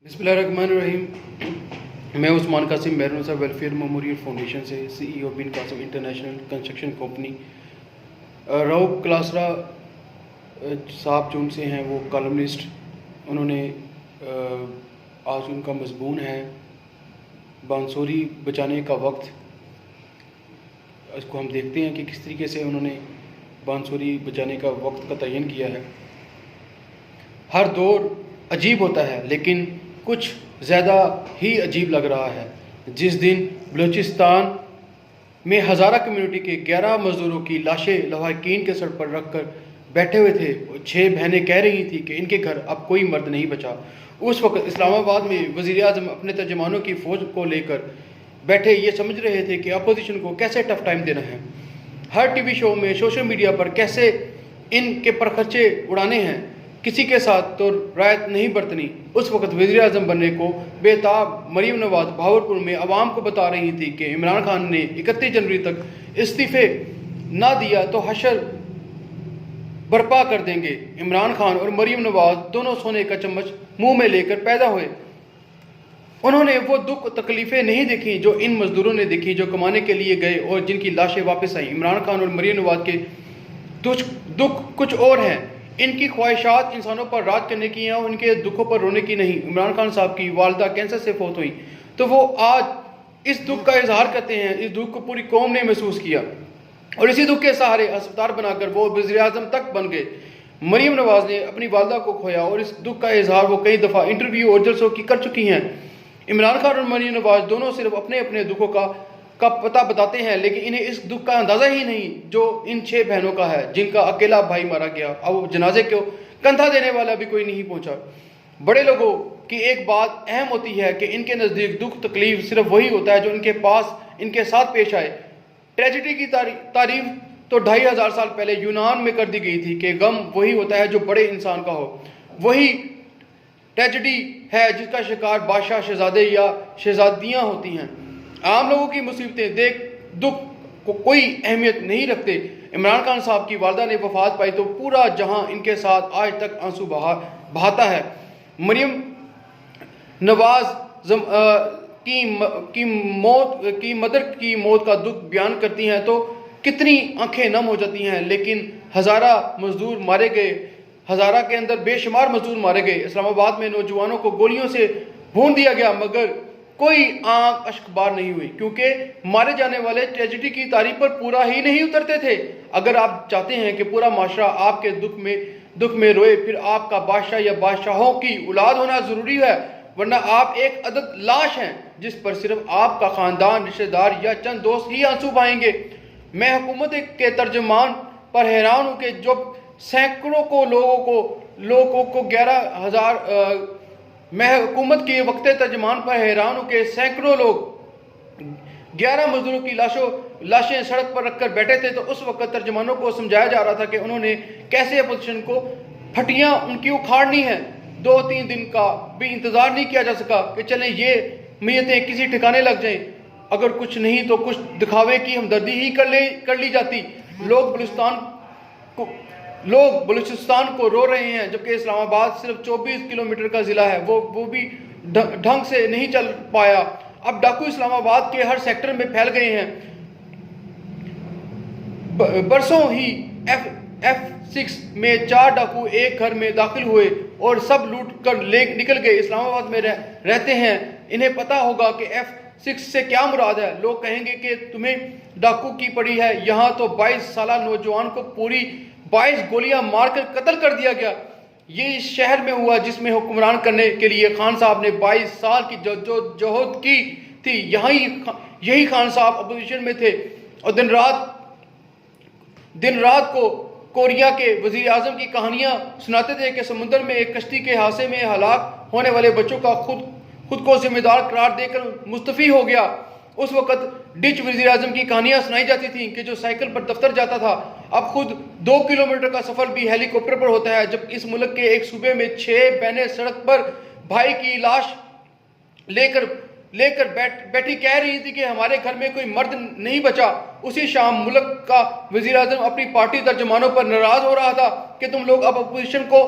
بسم اللہ الرحمن الرحیم۔ میں عثمان قاسم بیرون صاحب ویلفیئر میموریل فاؤنڈیشن سے CEO Bin Qasim international construction company. Rao Klasra صاحب جو ان سے ہیں وہ کالمنسٹ، انہوں نے آج ان کا مضمون ہے بانسوری بچانے کا وقت۔ اس کو ہم دیکھتے ہیں کہ کس طریقے سے انہوں نے بانسوری بچانے کا وقت کا تعین کیا ہے۔ ہر دور عجیب ہوتا ہے لیکن کچھ زیادہ ہی عجیب لگ رہا ہے۔ جس دن بلوچستان میں ہزارہ کمیونٹی کے 11 مزدوروں کی لاشیں لواحقین کے سڑک پر رکھ کر بیٹھے ہوئے تھے، 6 بہنیں کہہ رہی تھیں کہ ان کے گھر اب کوئی مرد نہیں بچا، اس وقت اسلام آباد میں وزیر اعظم اپنے ترجمانوں کی فوج کو لے کر بیٹھے یہ سمجھ رہے تھے کہ اپوزیشن کو کیسے ٹف ٹائم دینا ہے، ہر TV شو میں سوشل میڈیا پر کیسے ان کے پرخرچے اڑانے ہیں، کسی کے ساتھ تو رعایت نہیں برتنی۔ اس وقت وزیر اعظم بننے کو بے تاب مریم نواز بہاولپور میں عوام کو بتا رہی تھی کہ عمران خان نے 31 جنوری تک استعفے نہ دیا تو حشر برپا کر دیں گے۔ عمران خان اور مریم نواز دونوں سونے کا چمچ منہ میں لے کر پیدا ہوئے۔ انہوں نے وہ دکھ تکلیفیں نہیں دیکھی جو ان مزدوروں نے دیکھی، جو کمانے کے لیے گئے اور جن کی لاشیں واپس آئیں۔ عمران خان اور مریم نواز کے دکھ کچھ اور ہیں۔ ان کی خواہشات انسانوں پر راج کرنے کی ہیں اور ان کے دکھوں پر رونے کی نہیں۔ عمران خان صاحب کی والدہ کینسر سے فوت ہوئی تو وہ آج اس دکھ کا اظہار کرتے ہیں۔ اس دکھ کو پوری قوم نے محسوس کیا اور اسی دکھ کے سہارے ہسپتال بنا کر وہ وزیر اعظم تک بن گئے۔ مریم نواز نے اپنی والدہ کو کھویا اور اس دکھ کا اظہار وہ کئی دفعہ انٹرویو اور جلسوں کی کر چکی ہیں۔ عمران خان اور مریم نواز دونوں صرف اپنے اپنے دکھوں کا پتہ بتاتے ہیں، لیکن انہیں اس دکھ کا اندازہ ہی نہیں جو ان 6 بہنوں کا ہے جن کا اکیلا بھائی مارا گیا۔ اب جنازے کو کندھا دینے والا بھی کوئی نہیں پہنچا۔ بڑے لوگوں کی ایک بات اہم ہوتی ہے کہ ان کے نزدیک دکھ تکلیف صرف وہی ہوتا ہے جو ان کے پاس ان کے ساتھ پیش آئے۔ ٹریجڈی کی تعریف تو 2500 سال پہلے یونان میں کر دی گئی تھی کہ غم وہی ہوتا ہے جو بڑے انسان کا ہو۔ وہی ٹریجڈی ہے جس کا شکار بادشاہ، شہزادے یا شہزادیاں ہوتی ہیں۔ عام لوگوں کی مصیبتیں دکھ کو کوئی اہمیت نہیں رکھتے۔ عمران خان صاحب کی والدہ نے وفات پائی تو پورا جہاں ان کے ساتھ آج تک آنسو بہاتا ہے۔ مریم نواز کی مدر کی موت کا دکھ بیان کرتی ہیں تو کتنی آنکھیں نم ہو جاتی ہیں، لیکن ہزارہ مزدور مارے گئے، ہزارہ کے اندر بے شمار مزدور مارے گئے۔ اسلام آباد میں نوجوانوں کو گولیوں سے بھون دیا گیا مگر کوئی آنکھ اشک بار نہیں ہوئی، کیونکہ مارے جانے والے ٹریجڈی کی تعریف پر پورا ہی نہیں اترتے تھے۔ اگر آپ چاہتے ہیں کہ پورا معاشرہ آپ کے دکھ میں روئے، پھر آپ کا بادشاہ یا بادشاہوں کی اولاد ہونا ضروری ہے، ورنہ آپ ایک عدد لاش ہیں جس پر صرف آپ کا خاندان، رشتہ دار یا چند دوست ہی آنسو بہائیں گے۔ میں حکومت کے ترجمان پر حیران ہوں کہ جب سینکڑوں لوگوں کو 11,000 میں حکومت کے وقت ترجمان پر حیران ہوں کہ سینکڑوں لوگ 11 مزدوروں کی لاشیں سڑک پر رکھ کر بیٹھے تھے، تو اس وقت ترجمانوں کو سمجھایا جا رہا تھا کہ انہوں نے کیسے اپوزیشن کو پھٹیاں ان کی اکھاڑنی ہیں۔ 2-3 دن کا بھی انتظار نہیں کیا جا سکا کہ چلیں یہ میتیں کسی ٹھکانے لگ جائیں، اگر کچھ نہیں تو کچھ دکھاوے کی ہمدردی ہی کر لی جاتی۔ لوگ بلوچستان کو رو رہے ہیں جبکہ اسلام آباد صرف 24 کلومیٹر کا ضلع ہے، وہ بھی ڈھنگ سے نہیں چل پایا۔ اب ڈاکو اسلام آباد کے ہر سیکٹر میں پھیل گئے ہیں۔ برسوں ہی F6 میں 4 ڈاکو ایک گھر میں داخل ہوئے اور سب لوٹ کر نکل گئے۔ اسلام آباد میں رہتے ہیں، انہیں پتا ہوگا کہ F6 سے کیا مراد ہے۔ لوگ کہیں گے کہ تمہیں ڈاکو کی پڑی ہے، یہاں تو 22 سالہ نوجوان کو پوری 22 گولیاں مار کر قتل کر دیا گیا۔ یہ اس شہر میں ہوا جس میں حکمران کرنے کے لیے خان صاحب نے 22 سال کی جہد کی تھی۔ یہی خان صاحب اپوزیشن میں تھے اور دن رات کو کوریا کے وزیر اعظم کی کہانیاں سناتے تھے کہ سمندر میں ایک کشتی کے حادثے میں ہلاک ہونے والے بچوں کا خود کو ذمہ دار قرار دے کر مستعفی ہو گیا۔ اس وقت ڈچ وزیر اعظم کی کہانیاں سنائی جاتی تھیں کہ جو سائیکل پر دفتر جاتا تھا اب خود 2 کلومیٹر کا سفر بھی ہیلی کاپٹر پر ہوتا ہے۔ جب اس ملک کے ایک صوبے میں 6 بہنیں سڑک پر بھائی کی لاش لے کر بیٹھی کہہ رہی تھی کہ ہمارے گھر میں کوئی مرد نہیں بچا، اسی شام ملک کا وزیر اعظم اپنی پارٹی ترجمانوں پر ناراض ہو رہا تھا کہ تم لوگ اب اپوزیشن کو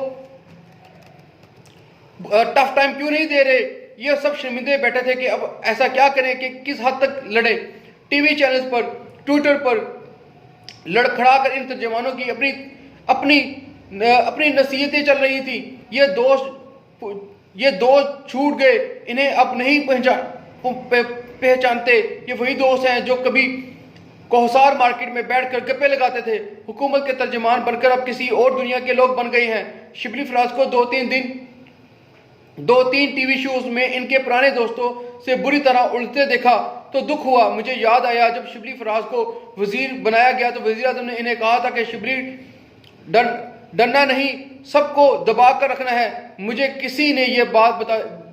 ٹف ٹائم کیوں نہیں دے رہے؟ یہ سب شرمندے بیٹھے تھے کہ اب ایسا کیا کریں کہ کس حد تک لڑے. ٹی وی چینلز پر، ٹویٹر پر لڑکھڑا کر ان ترجمانوں کی اپنی نصیحتیں چل رہی تھی. یہ دوست چھوٹ گئے، انہیں اب نہیں پہچانتے. یہ وہی دوست ہیں جو کبھی کوہسار مارکیٹ میں بیٹھ کر گپے لگاتے تھے. حکومت کے ترجمان بن کر اب کسی اور دنیا کے لوگ بن گئے ہیں. شبلی فراز کو دو تین ٹی وی شوز میں ان کے پرانے دوستوں سے بری طرح الجھتے دیکھا تو دکھ ہوا. مجھے یاد آیا جب شبلی فراز کو وزیر بنایا گیا تو وزیر اعظم نے انہیں کہا تھا کہ شبلی ڈرنا نہیں، سب کو دبا کر رکھنا ہے. مجھے کسی نے یہ بات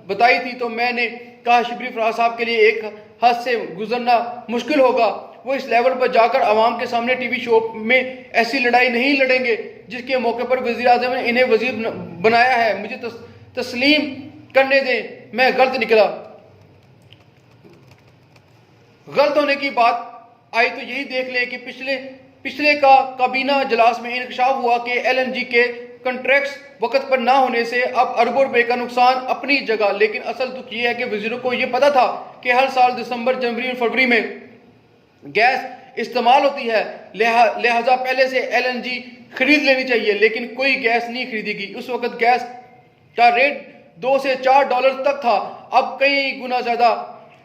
بتائی تھی تو میں نے کہا شبلی فراز صاحب کے لیے ایک حد سے گزرنا مشکل ہوگا. وہ اس لیول پر جا کر عوام کے سامنے ٹی وی شو میں ایسی لڑائی نہیں لڑیں گے جس کے موقع پر وزیر اعظم نے انہیں وزیر بنایا ہے. مجھے تسلیم کرنے دیں، میں غلط نکلا. غلط ہونے کی بات آئی تو یہی دیکھ لیں کہ پچھلے کا کابینہ اجلاس میں انکشاف ہوا کہ ایل این جی کے کنٹریکٹس وقت پر نہ ہونے سے اب اربوں روپے کا نقصان اپنی جگہ. لیکن اصل دکھ یہ ہے کہ وزیروں کو یہ پتا تھا کہ ہر سال دسمبر، جنوری اور فروری میں گیس استعمال ہوتی ہے، لہذا پہلے سے ایل این جی خرید لینی چاہیے. لیکن کوئی گیس نہیں خریدی گئی. اس وقت گیس کا ریٹ $2 سے $4 تک تھا. اب کئی گنا زیادہ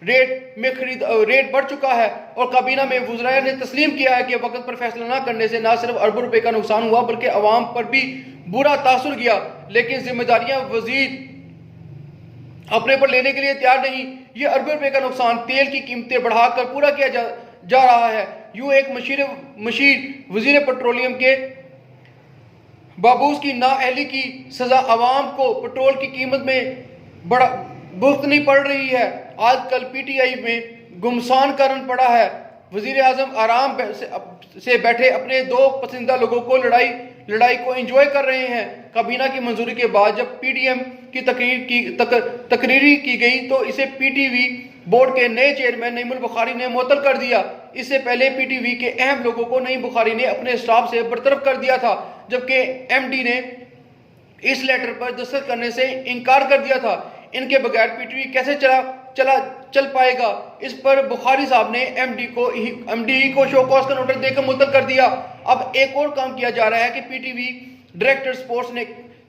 ریٹ بڑھ چکا ہے. اور کابینہ میں وزراء نے تسلیم کیا ہے کہ وقت پر فیصلہ نہ کرنے سے نہ صرف اربوں روپے کا نقصان ہوا بلکہ عوام پر بھی برا تاثر گیا. لیکن ذمہ داریاں وزیر اپنے پر لینے کے لیے تیار نہیں. یہ اربوں روپے کا نقصان تیل کی قیمتیں بڑھا کر پورا کیا جا رہا ہے. یوں ایک مشیر وزیر پیٹرولیم کے بابوس کی نااہلی کی سزا عوام کو پٹرول کی قیمت میں بھگتنی پڑ رہی ہے. آج کل پی ٹی آئی میں گمسان کرن پڑا ہے. وزیر اعظم آرام سے بیٹھے اپنے دو پسندیدہ لوگوں کو لڑائی کو انجوائے کر رہے ہیں. کابینہ کی منظوری کے بعد جب پی ڈی ایم کی تقرری کی گئی تو اسے پی ٹی وی بورڈ کے نئے چیئرمین نعیم البخاری نے معطل کر دیا. اس سے پہلے پی ٹی وی کے اہم لوگوں کو نعیم بخاری نے اپنے اسٹاف سے برطرف کر دیا تھا، جبکہ ایم ڈی نے اس لیٹر پر دستخط کرنے سے انکار کر دیا تھا. ان کے بغیر پی ٹی وی کیسے چل پائے گا؟ اس پر بخاری صاحب نے ایم ڈی کو شو کاز کا نوٹس دے کر معطل کر دیا. اب ایک اور کام کیا جا رہا ہے کہ P T V director sports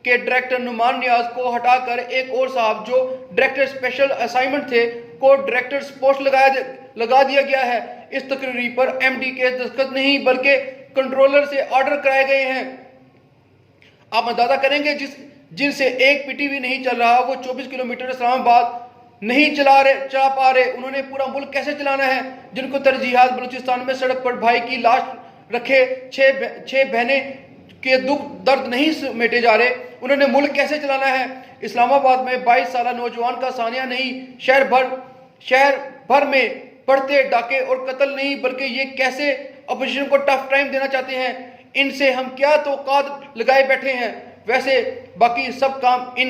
کے ڈائریکٹر نعمان نیاز کو ہٹا کر ایک اور صاحب جو ڈائریکٹر اسپیشل اسائنمنٹ تھے کو ڈائریکٹر سپورٹس لگا دیا گیا ہے. اس تقرری پر ایم ڈی کے دستخط نہیں بلکہ کنٹرولر سے آرڈر کرائے گئے ہیں. آپ اندازہ کریں گے جن سے ایک پی ٹی وی نہیں چل رہا وہ 24 کلومیٹر اسلام آباد نہیں چلا پا رہے، انہوں نے پورا ملک کیسے چلانا ہے؟ جن کو ترجیحات بلوچستان میں سڑک پر بھائی کی لاش رکھے 6 بہنیں کے دکھ درد نہیں سمیٹے جا رہے، انہوں نے ملک کیسے چلانا ہے؟ اسلام آباد میں 22 سالہ نوجوان کا ثانیہ نہیں، شہر بھر میں پڑھتے ڈاکے اور قتل نہیں، بلکہ یہ کیسے اپوزیشن کو ٹف ٹائم دینا چاہتے ہیں؟ ان سے ہم کیا توقعات لگائے بیٹھے ہیں؟ ویسے باقی سب کام ان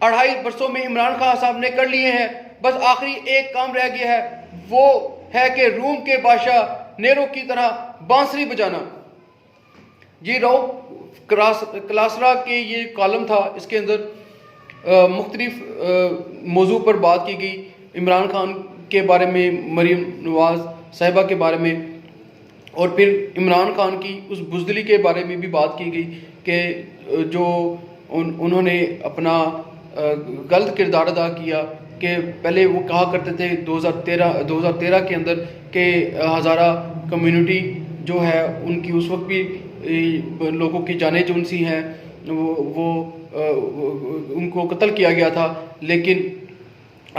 2.5 برسوں میں عمران خان صاحب نے کر لیے ہیں. بس آخری ایک کام رہ گیا ہے، وہ ہے کہ روم کے بادشاہ نیرو کی طرح بانسری بجانا. جی رو کلاسرا کے یہ کالم تھا، اس کے اندر مختلف موضوع پر بات کی گئی. عمران خان کے بارے میں، مریم نواز صاحبہ کے بارے میں، اور پھر عمران خان کی اس بزدلی کے بارے میں بھی بات کی گئی کہ جو انہوں نے اپنا غلط کردار ادا کیا. کہ پہلے وہ کہا کرتے تھے 2013 کے اندر کہ ہزارہ کمیونٹی جو ہے ان کی اس وقت بھی لوگوں کی جانیں جو سی ہیں وہ ان کو قتل کیا گیا تھا. لیکن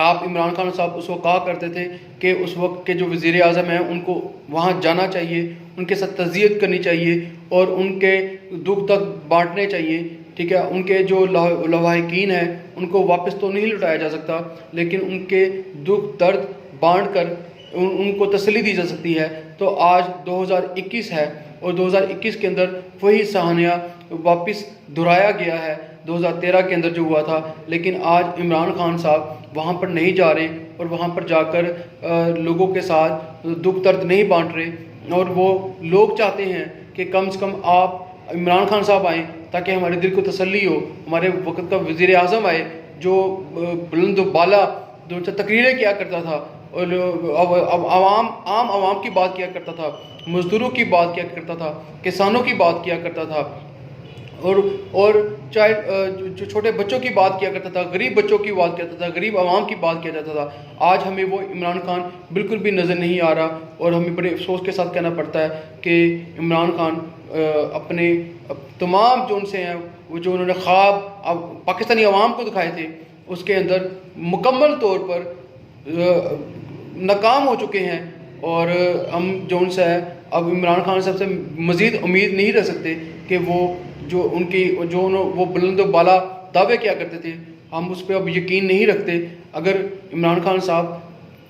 آپ عمران خان صاحب اس وقت کہا کرتے تھے کہ اس وقت کے جو وزیر اعظم ہیں ان کو وہاں جانا چاہیے، ان کے ساتھ تعزیت کرنی چاہیے اور ان کے دکھ تک بانٹنے چاہیے. ٹھیک ہے، ان کے جو لواحقین ہیں ان کو واپس تو نہیں لٹایا جا سکتا، لیکن ان کے دکھ درد بانٹ کر ان کو تسلی دی جا سکتی ہے. تو آج 2021 ہے اور 2021 کے اندر وہی سہانیہ واپس دہرایا گیا ہے 2013 کے اندر جو ہوا تھا. لیکن آج عمران خان صاحب وہاں پر نہیں جا رہے اور وہاں پر جا کر لوگوں کے ساتھ دکھ درد نہیں بانٹ رہے. اور وہ لوگ چاہتے ہیں کہ کم سے کم آپ عمران خان صاحب آئیں تاکہ ہمارے دل کو تسلی ہو، ہمارے وقت کا وزیر اعظم آئے جو بلند و بالا جو تقریریں کیا کرتا تھا، اور اب عام عوام کی بات کیا کرتا تھا، مزدوروں کی بات کیا کرتا تھا، کسانوں کی بات کیا کرتا تھا، اور چاہے جو چھوٹے بچوں کی بات کیا کرتا تھا، غریب بچوں کی بات کرتا تھا، غریب عوام کی بات کیا جاتا تھا. آج ہمیں وہ عمران خان بالکل بھی نظر نہیں آ رہا، اور ہمیں بڑے افسوس کے ساتھ کہنا پڑتا ہے کہ عمران خان اپنے تمام جو ان سے ہیں، وہ جو انہوں نے خواب پاکستانی عوام کو دکھائے تھے، اس کے اندر مکمل طور پر ناکام ہو چکے ہیں. اور ہم جو ان سے ہے اب عمران خان صاحب سے مزید امید نہیں رکھ سکتے کہ وہ وہ بلند و بالا دعوے کیا کرتے تھے، ہم اس پہ اب یقین نہیں رکھتے. اگر عمران خان صاحب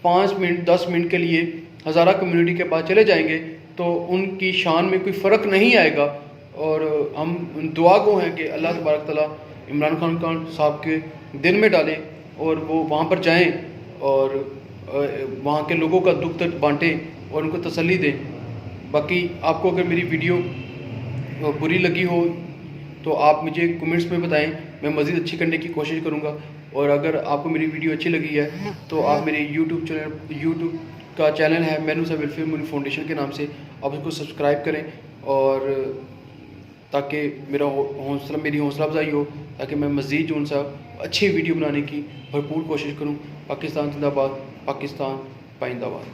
5 منٹ 10 منٹ کے لیے ہزارہ کمیونٹی کے پاس چلے جائیں گے تو ان کی شان میں کوئی فرق نہیں آئے گا. اور ہم دعا گو ہیں کہ اللہ تبارک تعالیٰ عمران خان صاحب کے دل میں ڈالے اور وہ وہاں پر جائیں اور وہاں کے لوگوں کا دکھ درد بانٹیں اور ان کو تسلی دیں. باقی آپ کو اگر میری ویڈیو بری لگی ہو تو آپ مجھے کمنٹس میں بتائیں، میں مزید اچھی کرنے کی کوشش کروں گا. اور اگر آپ کو میری ویڈیو اچھی لگی ہے تو آپ میرے یوٹیوب کا چینل ہے مہروز ویلفیئر مومری فاؤنڈیشن کے نام سے، آپ اس کو سبسکرائب کریں، اور تاکہ میری حوصلہ افزائی ہو، تاکہ میں مزید جو ان سا اچھی ویڈیو بنانے کی بھرپور کوشش کروں. پاکستان زندہ باد، پاکستان پائندہ باد.